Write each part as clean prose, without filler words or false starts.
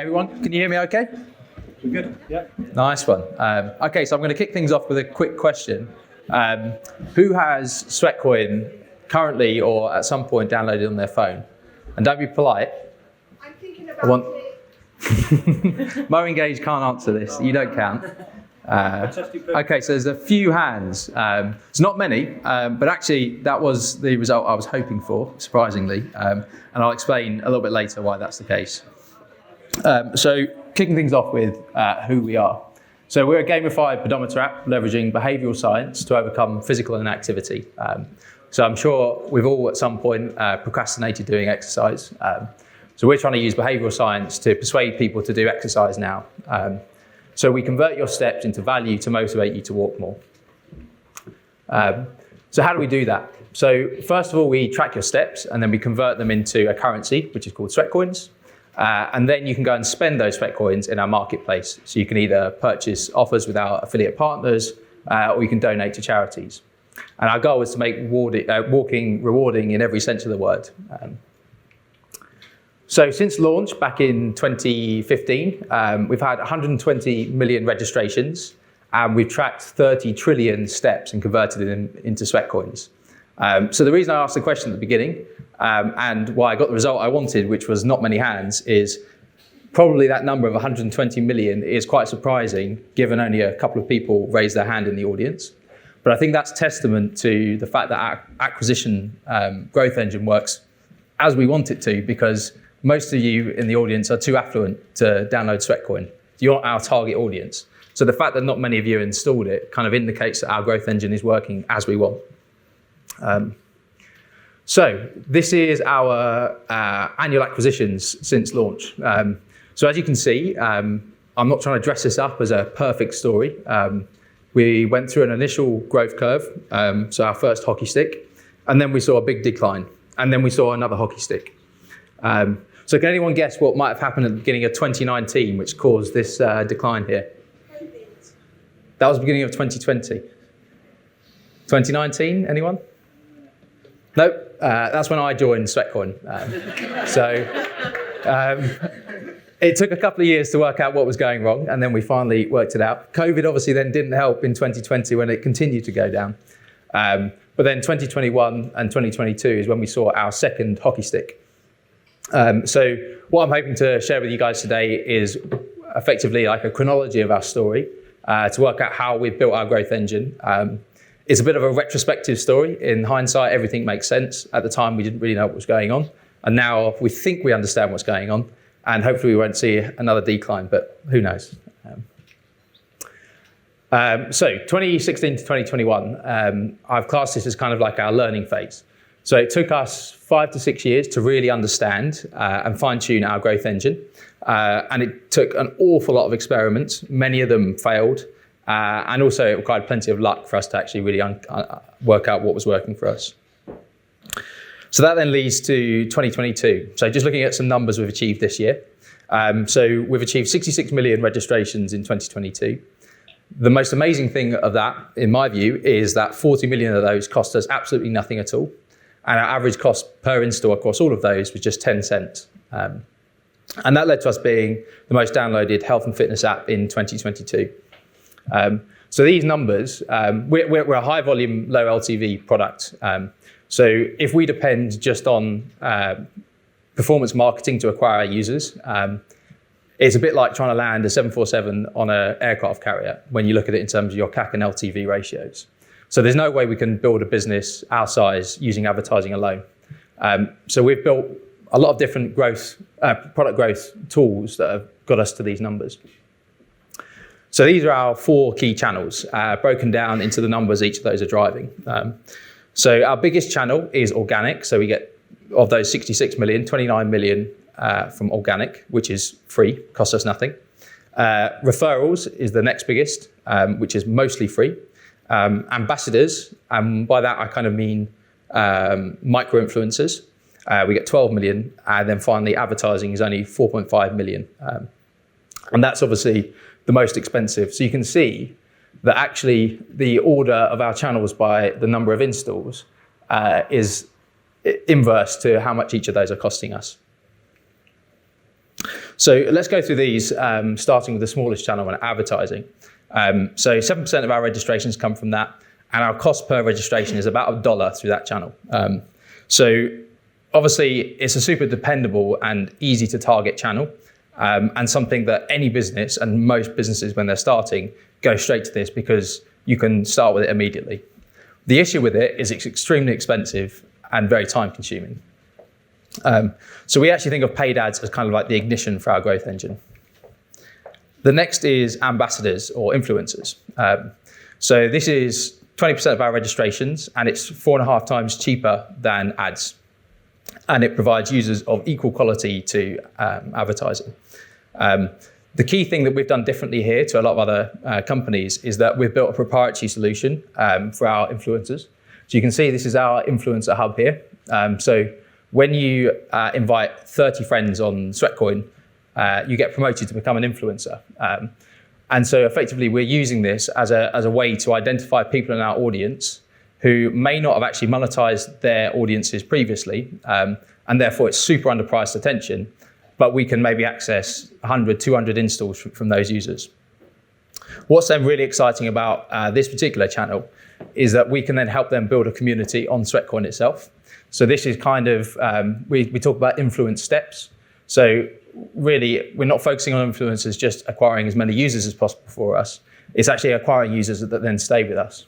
everyone, can you hear me okay? We're good, yeah. Nice one. Okay, so I'm going to kick things off with a quick question. Who has Sweatcoin currently or at some point downloaded on their phone? And don't be polite. I'm thinking about it. MoEngage can't answer this, you don't count. Okay, so there's a few hands. It's not many, but actually that was the result I was hoping for, surprisingly. And I'll explain a little bit later why that's the case. So kicking things off with who we are. So we're a gamified pedometer app leveraging behavioural science to overcome physical inactivity. So I'm sure we've all at some point procrastinated doing exercise. So we're trying to use behavioural science to persuade people to do exercise now. So we convert your steps into value to motivate you to walk more. So how do we do that? So first of all, we track your steps and then we convert them into a currency, which is called Sweatcoins. And then you can go and spend those Sweatcoins in our marketplace. So you can either purchase offers with our affiliate partners or you can donate to charities. And our goal is to make walking rewarding in every sense of the word. So since launch back in 2015, we've had 120 million registrations and we've tracked 30 trillion steps and converted them into Sweatcoins. So the reason I asked the question at the beginning and why I got the result I wanted, which was not many hands, is probably that number of 120 million is quite surprising given only a couple of people raised their hand in the audience. But I think that's testament to the fact that our acquisition growth engine works as we want it to, because most of you in the audience are too affluent to download Sweatcoin. You're not our target audience. So the fact that not many of you installed it kind of indicates that our growth engine is working as we want. So this is our annual acquisitions since launch. So as you can see, I'm not trying to dress this up as a perfect story. We went through an initial growth curve, so our first hockey stick, and then we saw a big decline, and then we saw another hockey stick. So can anyone guess what might have happened at the beginning of 2019, which caused this decline here? COVID. That was the beginning of 2020. 2019, anyone? Nope, that's when I joined Sweatcoin. It took a couple of years to work out what was going wrong, and then we finally worked it out. COVID obviously then didn't help in 2020 when it continued to go down. But then 2021 and 2022 is when we saw our second hockey stick. So what I'm hoping to share with you guys today is effectively like a chronology of our story to work out how we've built our growth engine. It's a bit of a retrospective story. In hindsight, everything makes sense. At the time, we didn't really know what was going on. And now we think we understand what's going on. And hopefully we won't see another decline, but who knows? So 2016 to 2021, I've classed this as kind of like our learning phase. So it took us 5 to 6 years to really understand and fine tune our growth engine. And it took an awful lot of experiments. Many of them failed. And also it required plenty of luck for us to actually really work out what was working for us. So that then leads to 2022. So just looking at some numbers we've achieved this year. So we've achieved 66 million registrations in 2022. The most amazing thing of that, in my view, is that 40 million of those cost us absolutely nothing at all. And our average cost per install across all of those was just 10 cents. And that led to us being the most downloaded health and fitness app in 2022. So these numbers, we're a high volume, low LTV product. So if we depend just on performance marketing to acquire our users, it's a bit like trying to land a 747 on an aircraft carrier when you look at it in terms of your CAC and LTV ratios. So there's no way we can build a business our size using advertising alone. So we've built a lot of different product growth tools that have got us to these numbers. So these are our 4 key channels, broken down into the numbers each of those are driving. So our biggest channel is organic. So we get, of those 66 million, 29 million from organic, which is free, costs us nothing. Referrals is the next biggest, which is mostly free. Ambassadors, and by that I kind of mean micro-influencers. We get 12 million, and then finally advertising is only 4.5 million. And that's obviously the most expensive. So you can see that actually the order of our channels by the number of installs is inverse to how much each of those are costing us. So let's go through these, starting with the smallest channel on advertising. So 7% of our registrations come from that, and our cost per registration is about $1 through that channel. So obviously, it's a super dependable and easy to target channel, and something that any business, and most businesses when they're starting, go straight to this because you can start with it immediately. The issue with it is it's extremely expensive and very time consuming. So we actually think of paid ads as kind of like the ignition for our growth engine. The next is ambassadors or influencers. So this is 20% of our registrations, and it's 4.5 times cheaper than ads. And it provides users of equal quality to advertising. The key thing that we've done differently here to a lot of other companies is that we've built a proprietary solution for our influencers. So you can see this is our influencer hub here. So when you invite 30 friends on Sweatcoin, you get promoted to become an influencer. And so effectively, we're using this as a way to identify people in our audience who may not have actually monetized their audiences previously, and therefore it's super underpriced attention, but we can maybe access 100, 200 installs from those users. What's then really exciting about this particular channel is that we can then help them build a community on Sweatcoin itself. So this is kind of, we talk about influence steps. So really, we're not focusing on influencers just acquiring as many users as possible for us. It's actually acquiring users that then stay with us.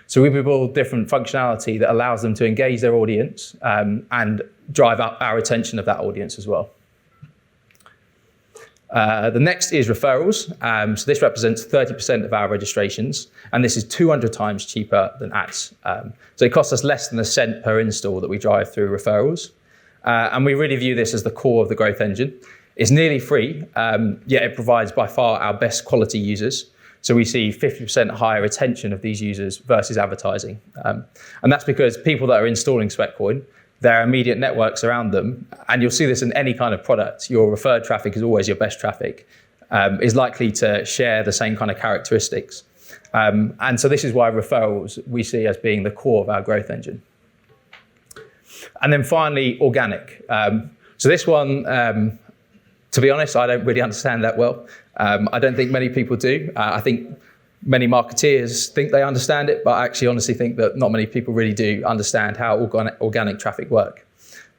So we build different functionality that allows them to engage their audience and drive up our retention of that audience as well. The next is referrals. So this represents 30% of our registrations, and this is 200 times cheaper than ads. So it costs us less than a cent per install that we drive through referrals. And we really view this as the core of the growth engine. It's nearly free, yet it provides by far our best quality users. So we see 50% higher retention of these users versus advertising. And that's because people that are installing Sweatcoin, their immediate networks around them, and you'll see this in any kind of product, your referred traffic is always your best traffic, is likely to share the same kind of characteristics. And so this is why referrals we see as being the core of our growth engine. And then finally, organic. So this one, to be honest, I don't really understand that well. I don't think many people do. I think many marketeers think they understand it, but I actually honestly think that not many people really do understand how organic traffic work.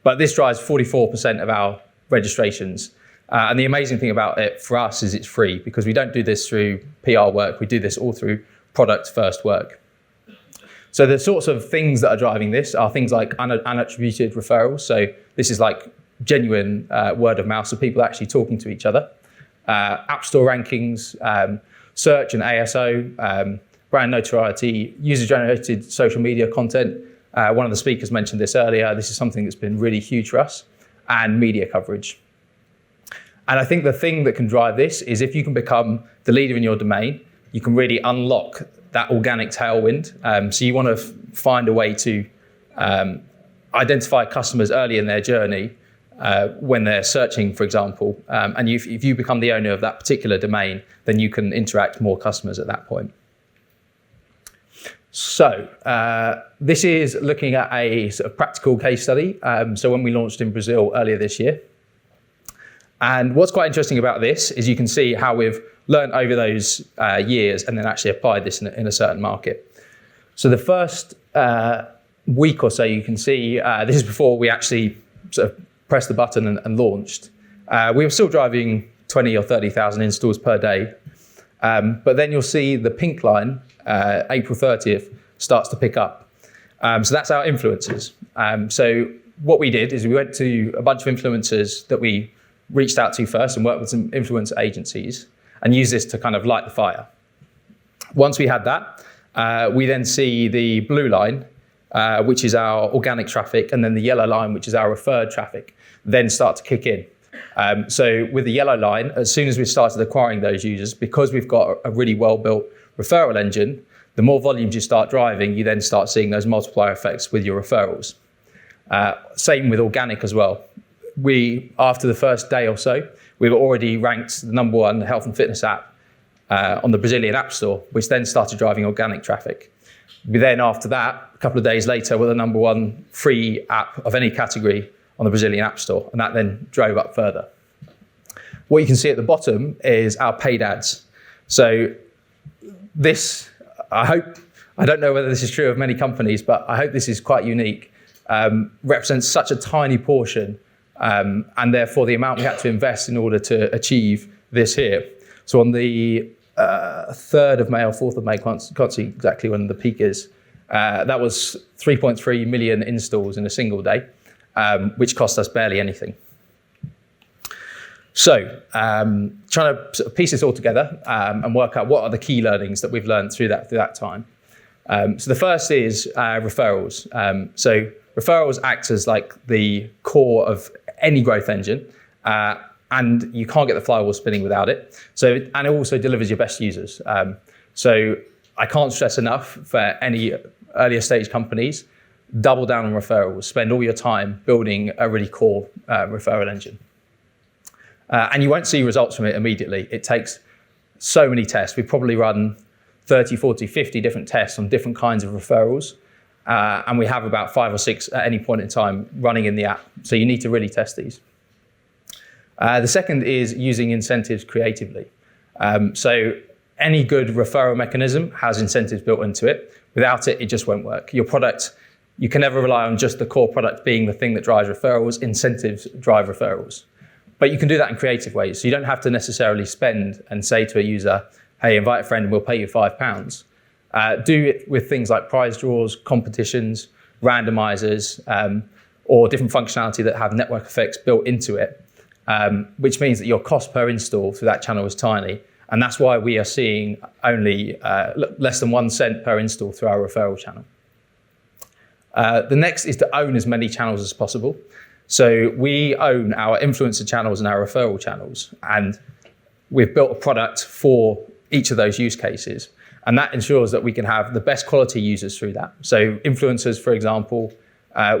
But this drives 44% of our registrations. And the amazing thing about it for us is it's free, because we don't do this through PR work. We do this all through product first work. So the sorts of things that are driving this are things like unattributed referrals. So this is like genuine word of mouth, so people actually talking to each other. App Store rankings, search and ASO, brand notoriety, user-generated social media content. One of the speakers mentioned this earlier. This is something that's been really huge for us, and media coverage. And I think the thing that can drive this is if you can become the leader in your domain, you can really unlock that organic tailwind. So you want to find a way to identify customers early in their journey when they're searching, for example. And if you become the owner of that particular domain, then you can interact with more customers at that point. So this is looking at a sort of practical case study. So when we launched in Brazil earlier this year. And what's quite interesting about this is you can see how we've learned over those years and then actually applied this in a certain market. So the first week or so, you can see, this is before we actually sort of pressed the button and launched. We were still driving 20 or 30,000 installs per day. But then you'll see the pink line, April 30th, starts to pick up. So that's our influencers. So what we did is we went to a bunch of influencers that we reached out to first and worked with some influencer agencies and used this to kind of light the fire. Once we had that, we then see the blue line, which is our organic traffic, and then the yellow line, which is our referred traffic, then start to kick in. So with the yellow line, as soon as we started acquiring those users, because we've got a really well-built referral engine, the more volumes you start driving, you then start seeing those multiplier effects with your referrals. Same with organic as well. After the first day or so, we were already ranked the #1 health and fitness app on the Brazilian App Store, which then started driving organic traffic. We then, after that, a couple of days later, were the #1 free app of any category on the Brazilian App Store, and that then drove up further. What you can see at the bottom is our paid ads. So this, I don't know whether this is true of many companies, but I hope this is quite unique, represents such a tiny portion, and therefore the amount we had to invest in order to achieve this here. So on the 3rd of May or 4th of May, can't see exactly when the peak is, that was 3.3 million installs in a single day, which cost us barely anything. So trying to sort of piece this all together and work out what are the key learnings that we've learned through that time. So the first is referrals. So referrals act as like the core of any growth engine, and you can't get the flywheel spinning without it. And it also delivers your best users. So I can't stress enough for any earlier stage companies, double down on referrals, spend all your time building a really core referral engine. And you won't see results from it immediately. It takes so many tests. We've probably run 30, 40, 50 different tests on different kinds of referrals. And we have about 5 or 6 at any point in time running in the app. So you need to really test these. The second is using incentives creatively. So any good referral mechanism has incentives built into it. Without it, it just won't work. Your product, you can never rely on just the core product being the thing that drives referrals. Incentives drive referrals. But you can do that in creative ways. So you don't have to necessarily spend and say to a user, hey, invite a friend and we'll pay you £5. Do it with things like prize draws, competitions, randomizers, or different functionality that have network effects built into it, which means that your cost per install through that channel is tiny. And that's why we are seeing only less than 1 cent per install through our referral channel. The next is to own as many channels as possible. So we own our influencer channels and our referral channels, and we've built a product for each of those use cases. And that ensures that we can have the best quality users through that. So influencers, for example,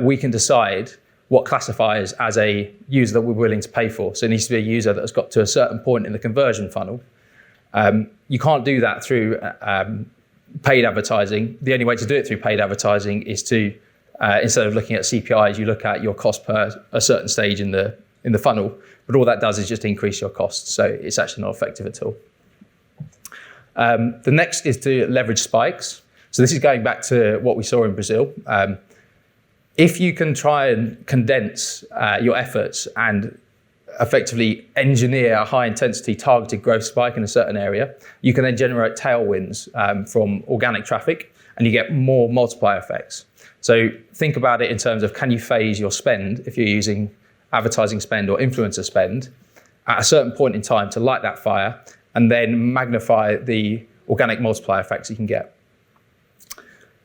we can decide what classifies as a user that we're willing to pay for. So it needs to be a user that's got to a certain point in the conversion funnel. You can't do that through paid advertising. The only way to do it through paid advertising is to, instead of looking at CPIs, you look at your cost per a certain stage in the funnel. But all that does is just increase your costs. So it's actually not effective at all. The next is to leverage spikes. So this is going back to what we saw in Brazil. If you can try and condense your efforts and effectively engineer a high intensity targeted growth spike in a certain area, you can then generate tailwinds from organic traffic, and you get more multiplier effects. So think about it in terms of, can you phase your spend if you're using advertising spend or influencer spend at a certain point in time to light that fire, and then magnify the organic multiplier effects you can get.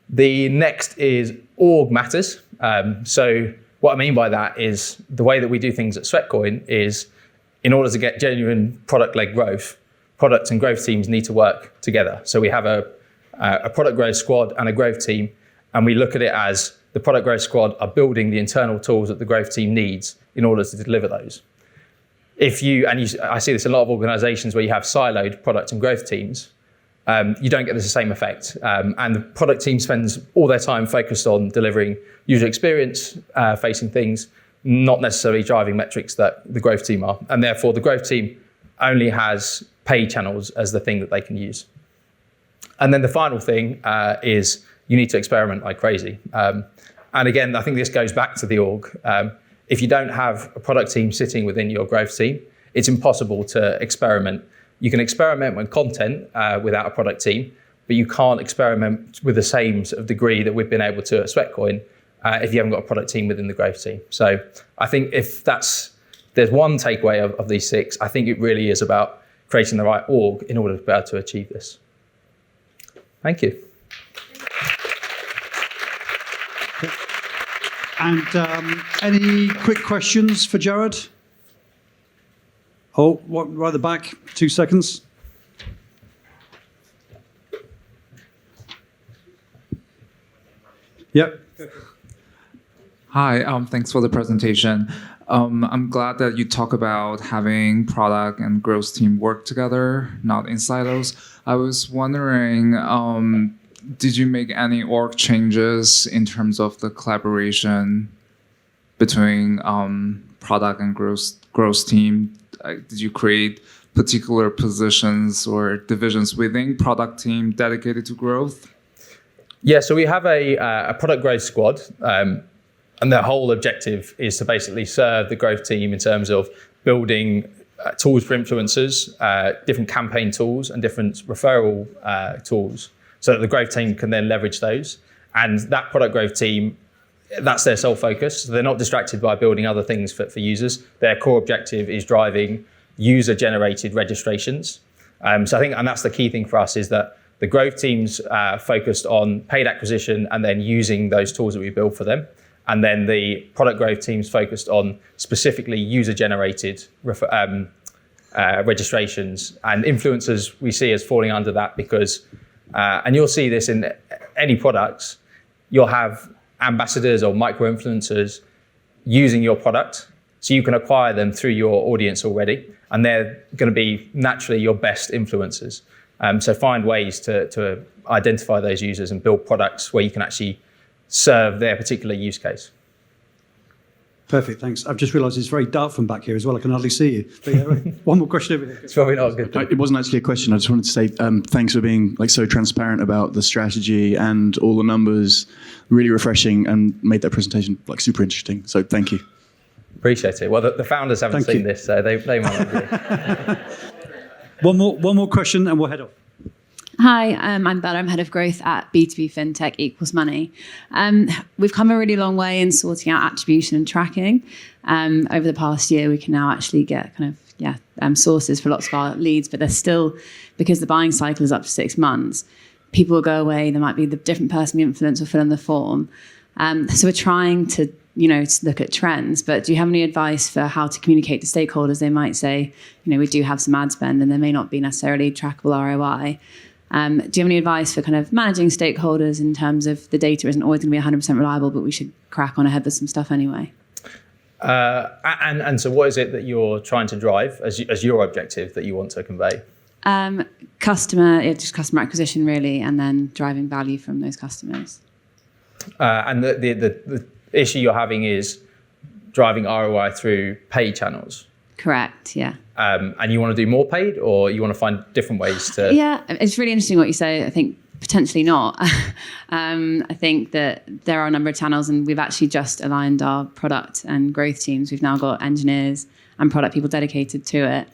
The next is org matters. So what I mean by that is the way that we do things at Sweatcoin is, in order to get genuine product-led growth, product and growth teams need to work together. So we have a product growth squad and a growth team, and we look at it as the product growth squad are building the internal tools that the growth team needs in order to deliver those. I see this in a lot of organizations where you have siloed product and growth teams, you don't get the same effect. And the product team spends all their time focused on delivering user experience facing things, not necessarily driving metrics that the growth team are. And therefore the growth team only has paid channels as the thing that they can use. And then the final thing is you need to experiment like crazy. And again, I think this goes back to the org. If you don't have a product team sitting within your growth team, it's impossible to experiment. You can experiment with content without a product team, but you can't experiment with the same sort of degree that we've been able to at Sweatcoin if you haven't got a product team within the growth team. So I think if there's one takeaway of these 6, I think it really is about creating the right org in order to be able to achieve this. Thank you. And any quick questions for Jared? Oh, right at the back, 2 seconds. Yep. Hi, thanks for the presentation. I'm glad that you talk about having product and growth team work together, not in silos. I was wondering, did you make any org changes in terms of the collaboration between product and growth team? Did you create particular positions or divisions within product team dedicated to growth? Yeah, so we have a product growth squad, and their whole objective is to basically serve the growth team in terms of building tools for influencers, different campaign tools and different referral tools, so that the growth team can then leverage those. And that product growth team, that's their sole focus. So they're not distracted by building other things for users. Their core objective is driving user-generated registrations. So I think, and that's the key thing for us, is that the growth teams focused on paid acquisition and then using those tools that we build for them. And then the product growth teams focused on specifically user-generated registrations. And influencers we see as falling under that because, and you'll see this in any products, you'll have ambassadors or micro-influencers using your product. So you can acquire them through your audience already, and they're going to be naturally your best influencers. So find ways to identify those users and build products where you can actually serve their particular use case. Perfect, thanks. I've just realised it's very dark from back here as well. I can hardly see you. But yeah, one more question over here. It's probably not a good thing. It wasn't actually a question. I just wanted to say thanks for being so transparent about the strategy and all the numbers. Really refreshing and made that presentation super interesting. So thank you. Appreciate it. Well, the founders haven't seen this, so they might not be. One more question and we'll head off. Hi, I'm Bella. I'm head of growth at B2B FinTech Equals Money. We've come a really long way in sorting out attribution and tracking. Over the past year, we can now actually get sources for lots of our leads, but there's still, because the buying cycle is up to 6 months, people will go away. There might be the different person the influencer will fill in the form. So we're trying to look at trends, but do you have any advice for how to communicate to stakeholders? They might say, we do have some ad spend and there may not be necessarily trackable ROI. Do you have any advice for kind of managing stakeholders in terms of the data isn't always going to be 100% reliable, but we should crack on ahead with some stuff anyway? And so what is it that you're trying to drive as your objective that you want to convey? Customer acquisition really, and then driving value from those customers. And the issue you're having is driving ROI through paid channels. Correct, yeah. And you want to do more paid, or you want to find different ways to... Yeah, it's really interesting what you say. I think potentially not. I think that there are a number of channels, and we've actually just aligned our product and growth teams. We've now got engineers and product people dedicated to it.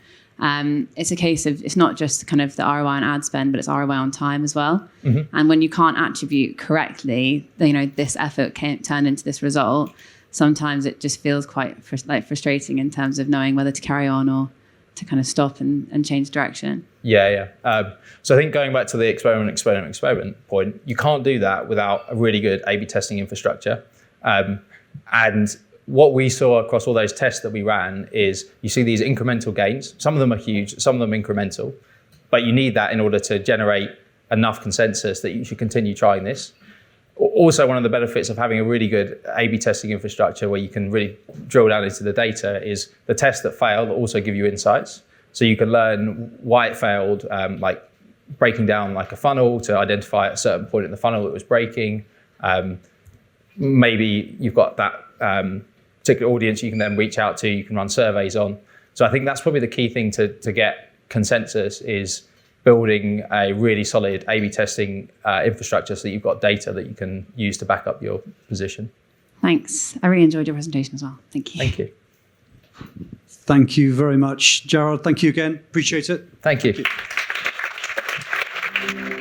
It's a case of, it's not just kind of the ROI on ad spend, but it's ROI on time as well. Mm-hmm. And when you can't attribute correctly, this effort can't turn into this result. Sometimes it just feels quite frustrating in terms of knowing whether to carry on or to kind of stop and change direction. Yeah. So I think going back to the experiment point, you can't do that without a really good A/B testing infrastructure. And what we saw across all those tests that we ran is you see these incremental gains. Some of them are huge, some of them incremental, but you need that in order to generate enough consensus that you should continue trying this. Also, one of the benefits of having a really good A/B testing infrastructure where you can really drill down into the data is the tests that fail also give you insights. So you can learn why it failed, like breaking down like a funnel to identify at a certain point in the funnel it was breaking. Maybe you've got that particular audience you can then reach out to, you can run surveys on. So I think that's probably the key thing to get consensus is building a really solid A/B testing infrastructure so that you've got data that you can use to back up your position. Thanks. I really enjoyed your presentation as well. Thank you. Thank you. Thank you very much. Gerard, thank you again. Appreciate it. Thank you. Thank you.